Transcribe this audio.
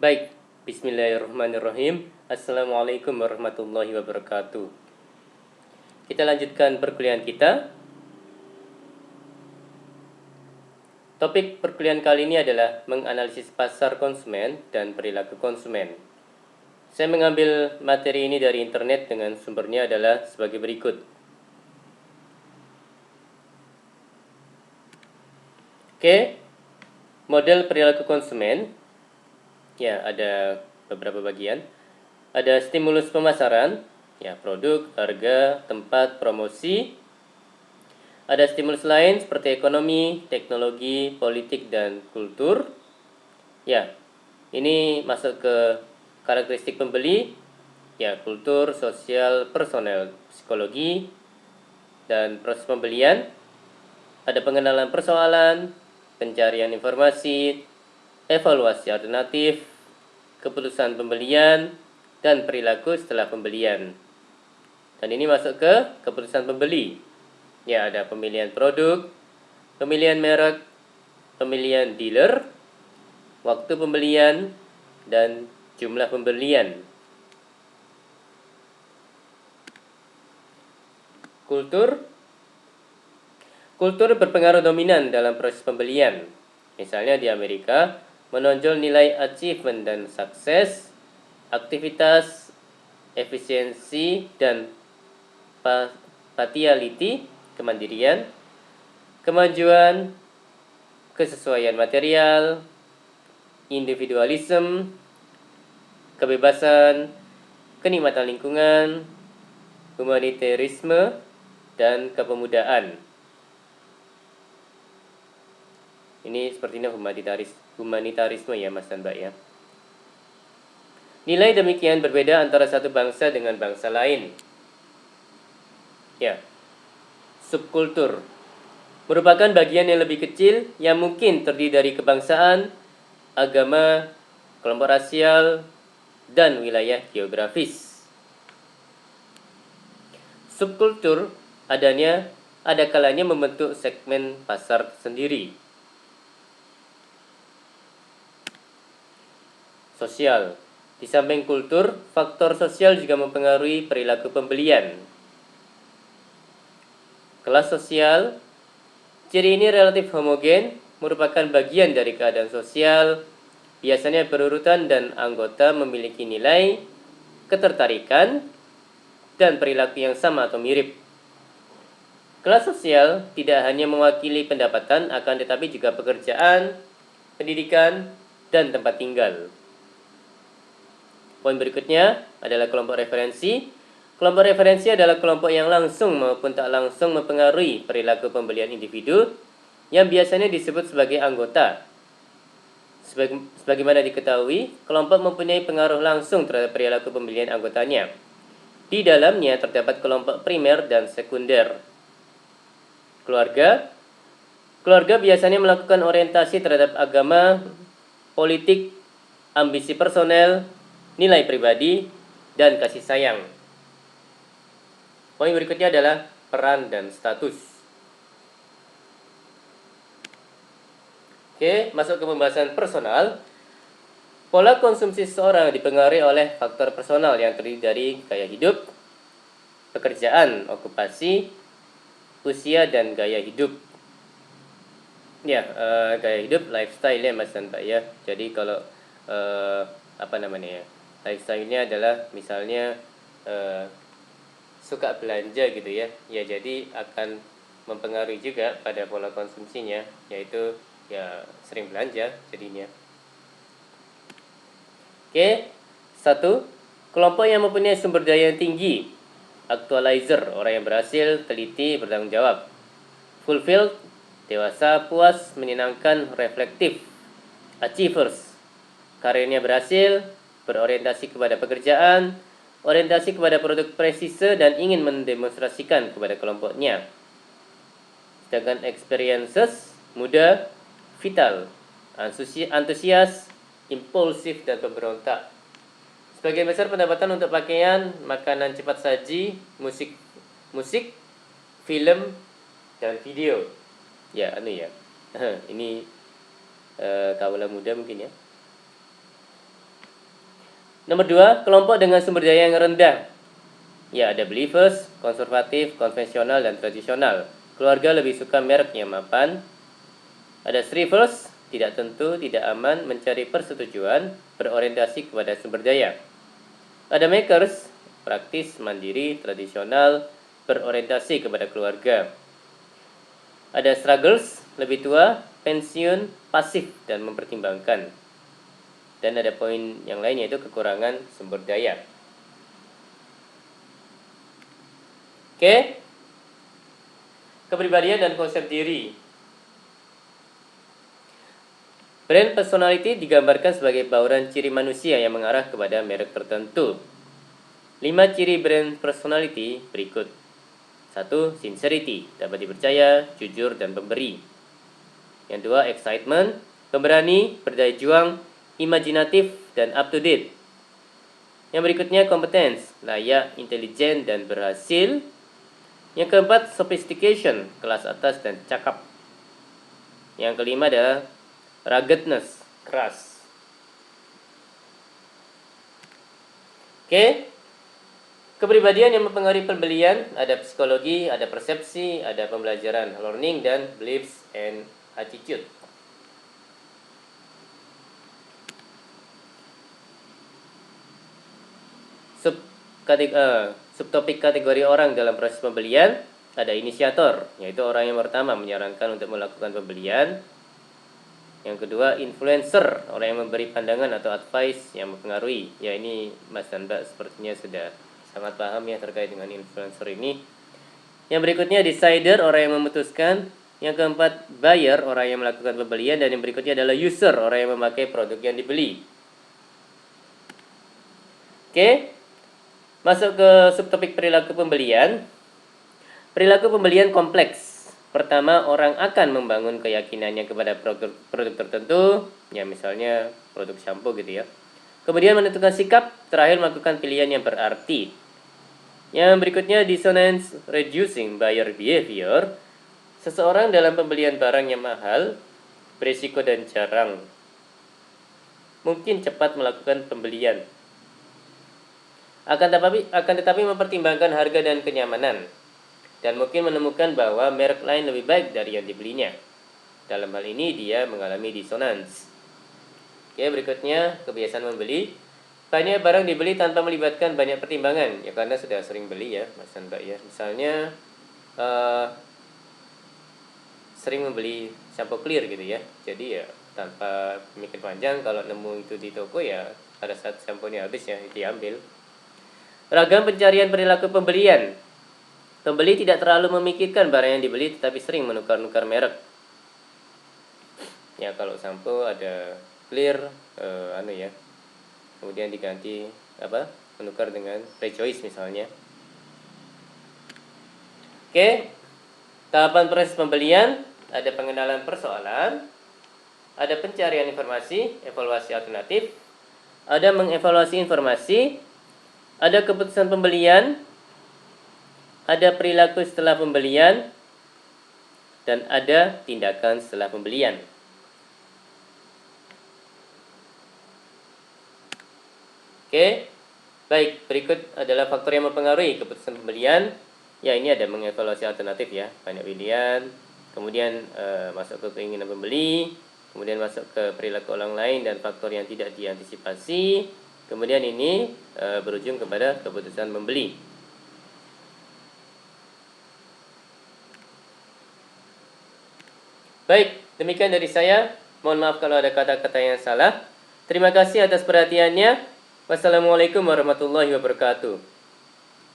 Baik, bismillahirrahmanirrahim. Assalamualaikum warahmatullahi wabarakatuh. Kita lanjutkan perkuliahan kita. Topik perkuliahan kali ini adalah menganalisis pasar konsumen dan perilaku konsumen. Saya mengambil materi ini dari internet dengan sumbernya adalah sebagai berikut. Oke, model perilaku konsumen. Ya, ada beberapa bagian. Ada stimulus pemasaran, ya, produk, harga, tempat, promosi. Ada stimulus lain seperti ekonomi, teknologi, politik, dan kultur. Ya, ini masuk ke karakteristik pembeli, ya, kultur, sosial, personel, psikologi, dan proses pembelian. Ada pengenalan persoalan, pencarian informasi, evaluasi alternatif, keputusan pembelian, dan perilaku setelah pembelian. Dan ini masuk ke keputusan pembeli. Ya, ada pemilihan produk, pemilihan merek, pemilihan dealer, waktu pembelian, dan jumlah pembelian. Kultur berpengaruh dominan dalam proses pembelian. Misalnya di Amerika, menonjol nilai achievement dan sukses, aktivitas, efisiensi, dan partiality, kemandirian, kemajuan, kesesuaian material, individualisme, kebebasan, kenikmatan lingkungan, humanitarisme, dan kepemudaan. Ini sepertinya humanitarisme ya Mas dan Mbak ya. Nilai demikian berbeda antara satu bangsa dengan bangsa lain. Ya, subkultur merupakan bagian yang lebih kecil yang mungkin terdiri dari kebangsaan, agama, kelompok rasial, dan wilayah geografis. Subkultur ada kalanya membentuk segmen pasar sendiri. Sosial. Di samping kultur, faktor sosial juga mempengaruhi perilaku pembelian. Kelas sosial, ciri ini relatif homogen, merupakan bagian dari keadaan sosial, biasanya berurutan dan anggota memiliki nilai, ketertarikan, dan perilaku yang sama atau mirip. Kelas sosial tidak hanya mewakili pendapatan, akan tetapi juga pekerjaan, pendidikan, dan tempat tinggal. Poin berikutnya adalah kelompok referensi. Kelompok referensi adalah kelompok yang langsung maupun tak langsung mempengaruhi perilaku pembelian individu yang biasanya disebut sebagai anggota. Sebagaimana diketahui, kelompok mempunyai pengaruh langsung terhadap perilaku pembelian anggotanya. Di dalamnya terdapat kelompok primer dan sekunder. Keluarga biasanya melakukan orientasi terhadap agama, politik, ambisi personel, nilai pribadi, dan kasih sayang. Poin berikutnya adalah peran dan status. Oke, masuk ke pembahasan personal. Pola konsumsi seseorang dipengaruhi oleh faktor personal yang terdiri dari gaya hidup, pekerjaan, okupasi, usia, dan gaya hidup. Ya, gaya hidup, lifestyle ya Mas dan Mbak ya. Jadi kalau lifestyle-nya adalah misalnya suka belanja gitu ya. Ya, jadi akan mempengaruhi juga pada pola konsumsinya, yaitu ya sering belanja jadinya. Oke, 1. Kelompok yang mempunyai sumber daya yang tinggi. Actualizer, orang yang berhasil, teliti, bertanggung jawab. Fulfilled, dewasa, puas, menyenangkan, reflektif. Achievers, karirnya berhasil, berorientasi kepada pekerjaan, orientasi kepada produk presise, dan ingin mendemonstrasikan kepada kelompoknya. Sedangkan experiences, muda, vital, antusias, impulsif, dan pemberontak. Sebagian besar pendapatan untuk pakaian, makanan cepat saji, musik, film, dan video. Ya, ini kaula muda mungkin ya. Nomor 2, kelompok dengan sumber daya yang rendah. Ya, ada believers, konservatif, konvensional, dan tradisional. Keluarga lebih suka merek yang mapan. Ada thrivers, tidak tentu, tidak aman, mencari persetujuan, berorientasi kepada sumber daya. Ada makers, praktis, mandiri, tradisional, berorientasi kepada keluarga. Ada struggles, lebih tua, pensiun, pasif, dan mempertimbangkan. Dan ada poin yang lain yaitu kekurangan sumber daya. Oke. Kepribadian dan konsep diri. Brand personality digambarkan sebagai bauran ciri manusia yang mengarah kepada merek tertentu. 5 ciri brand personality berikut. 1. Sincerity, dapat dipercaya, jujur, dan pemberi. Yang 2. Excitement, pemberani, berdaya juang, imajinatif, dan up to date. Yang berikutnya competence, layak, intelijen, dan berhasil. Yang keempat sophistication, kelas atas dan cakap. Yang kelima adalah ruggedness, keras. Oke. Kepribadian yang mempengaruhi pembelian, ada psikologi, ada persepsi, ada pembelajaran, learning, dan beliefs and attitude. Subtopik kategori orang dalam proses pembelian, ada inisiator, yaitu orang yang pertama menyarankan untuk melakukan pembelian. Yang kedua, influencer, orang yang memberi pandangan atau advice yang mempengaruhi. Ya, ini Mas dan Mbak sepertinya sudah sangat paham ya terkait dengan influencer ini. Yang berikutnya, decider, orang yang memutuskan. Yang keempat, buyer, orang yang melakukan pembelian. Dan yang berikutnya adalah user, orang yang memakai produk yang dibeli. Oke, masuk ke subtopik perilaku pembelian. Perilaku pembelian kompleks. Pertama, orang akan membangun keyakinannya kepada produk tertentu, ya misalnya produk shampoo gitu ya. Kemudian menentukan sikap, terakhir melakukan pilihan yang berarti. Yang berikutnya, dissonance reducing buyer behavior. Seseorang dalam pembelian barang yang mahal, berisiko dan jarang mungkin cepat melakukan pembelian. Akan tetapi mempertimbangkan harga dan kenyamanan. Dan mungkin menemukan bahwa merek lain lebih baik dari yang dibelinya. Dalam hal ini dia mengalami dissonance. Oke, berikutnya kebiasaan membeli. Banyak barang dibeli tanpa melibatkan banyak pertimbangan. Ya karena sudah sering beli ya, Mas dan Mbak ya. Misalnya sering membeli shampoo clear gitu ya. Jadi ya tanpa mikir panjang, kalau nemu itu di toko ya pada saat shampoo-nya habis ya diambil. Ragam pencarian perilaku pembelian. Pembeli tidak terlalu memikirkan barang yang dibeli, tetapi sering menukar-nukar merek. Ya kalau shampoo ada clear, kemudian diganti menukar dengan Rejoice misalnya. Oke, tahapan proses pembelian, ada pengenalan persoalan, ada pencarian informasi, evaluasi alternatif, ada mengevaluasi informasi, ada keputusan pembelian, ada perilaku setelah pembelian, dan ada tindakan setelah pembelian. Oke, baik, berikut adalah faktor yang mempengaruhi keputusan pembelian. Ya, ini ada mengevaluasi alternatif ya, banyak pilihan, kemudian masuk ke keinginan pembeli, kemudian masuk ke perilaku orang lain dan faktor yang tidak diantisipasi, kemudian ini berujung kepada keputusan membeli. Baik, demikian dari saya. Mohon maaf kalau ada kata-kata yang salah. Terima kasih atas perhatiannya. Wassalamualaikum warahmatullahi wabarakatuh.